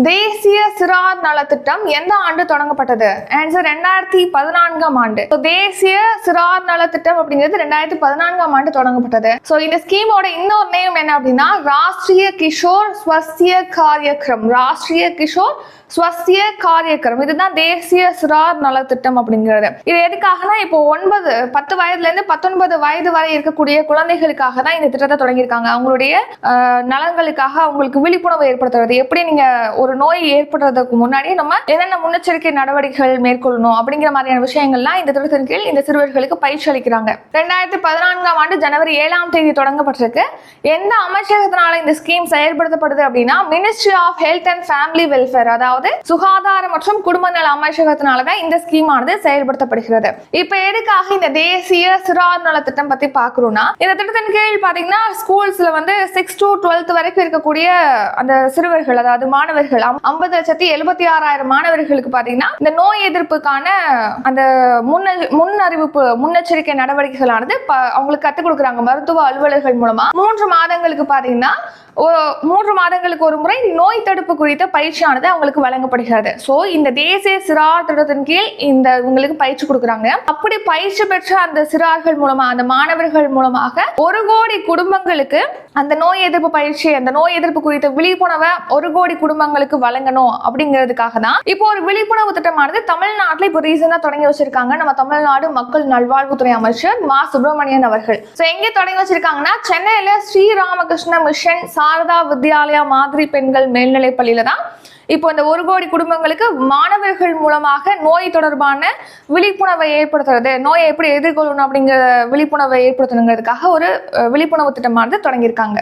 தேசிய சிறார் நலத்திட்டம் எந்த ஆண்டு தொடங்கப்பட்டது? ஆன்சர் 2014ஆம் ஆண்டு. தேசிய சிறார் நலத்திட்டம் அப்படிங்கிறது 2014ஆம் ஆண்டு தொடங்கப்பட்டது. சோ இந்த ஸ்கீமோட இன்னொரு நேம் என்ன அப்படின்னா ராஷ்டிரிய கிஷோர் ஸ்வஸ்திய காரியக்ரம். ராஷ்டிரிய கிஷோர் ஸ்வஸ்திய காரியக்ரம், இதுதான் தேசிய சிறார் நலத்திட்டம் அப்படிங்கிறது. இது எதுக்காகனா இப்போ 10 வயதுல இருந்து 19 வயது வரை இருக்கக்கூடிய குழந்தைகளுக்காக தான் இந்த திட்டத்தை தொடங்கியிருக்காங்க. அவங்களுடைய நலன்களுக்காக அவங்களுக்கு விழிப்புணர்வு ஏற்படுத்துறது, எப்படி நீங்க ஒரு நோய் ஏற்படுறதுக்கு முன்னாடி நம்ம என்னென்ன முன்னெச்சரிக்கை நடவடிக்கைகள் மேற்கொள்ளணும் அப்படிங்கிற மாதிரியான விஷயங்கள்லாம் இந்த திட்டத்தின் கீழ் இந்த சிறுவர்களுக்கு பயிற்சி அளிக்கிறாங்க. 2014ஆம் ஆண்டு ஜனவரி 7ஆம் தேதி தொடங்கப்பட்டிருக்கு. எந்த அமைச்சகத்தினால இந்த ஸ்கீம் செயல்படுத்தப்படுது அப்படின்னா ministry of health and family welfare, அதாவது சுகாதார மற்றும் குடும்ப நல அமைச்சகத்தினாலதான் இந்த ஸ்கீம் ஆனது செயல்படுத்தப்படுகிறது. இப்ப எதுக்காக இந்த தேசிய சிறார் நல திட்டம் பத்தி பாக்குறோம்னா, இந்த திட்டத்தின் கீழ் பாத்தீங்கன்னா ஸ்கூல்ஸ்ல 6 to 12 வரைக்கும் இருக்கக்கூடிய அந்த சிறுவர்கள், அதாவது மாணவர்கள் 50,76,000 மாணவர்களுக்கு பாத்தீங்கன்னா இந்த நோய் எதிர்ப்புக்கான அந்த முன்னறிவிப்பு முன்னெச்சரிக்கை நடவடிக்கைகளானது அவங்களுக்கு கத்துக் கொடுக்குறாங்க மருத்துவ அலுவலர்கள் மூலமா. 3 மாதங்களுக்கு பாத்தீங்கன்னா 3 மாதங்களுக்கு ஒரு முறை நோய் தடுப்பு குறித்த பயிற்சியானது அவங்களுக்கு வழங்கப்படுகிறது. சோ இந்த தேசிய சிறார் திட்டத்தின் கீழ் இந்த உங்களுக்கு பயிற்சி கொடுக்குறாங்க. அப்படி பயிற்சி பெற்ற அந்த சிறார்கள் மூலமா, அந்த மாணவர்கள் மூலமாக 1 கோடி குடும்பங்களுக்கு அந்த நோய் எதிர்ப்பு பயிற்சி, அந்த நோய் எதிர்ப்பு குறித்த விழிப்புணர்வை 1 கோடி குடும்பங்களுக்கு வழங்கணும் அப்படிங்கிறதுக்காக தான் இப்போ ஒரு விழிப்புணர்வு திட்டமானது தமிழ்நாட்டில் இப்போ ரீசெண்டா தொடங்கி வச்சிருக்காங்க நம்ம தமிழ்நாடு மக்கள் நல்வாழ்வுத்துறை அமைச்சர் மா சுப்பிரமணியன் அவர்கள். சோ எங்க தொடங்கி வச்சிருக்காங்கன்னா சென்னையில ஸ்ரீராமகிருஷ்ண மிஷன் சாரதா வித்யாலயா மாதிரி பெண்கள் மேல்நிலை பள்ளியில தான் இப்போ இந்த 1 கோடி குடும்பங்களுக்கு மாணவர்கள் மூலமாக நோய் தொடர்பான விழிப்புணர்வை ஏற்படுத்துறது, நோயை எப்படி எதிர்கொள்ளணும் அப்படிங்கிற விழிப்புணர்வை ஏற்படுத்தணுங்கிறதுக்காக ஒரு விழிப்புணர்வு திட்டமானது தொடங்கியிருக்காங்க.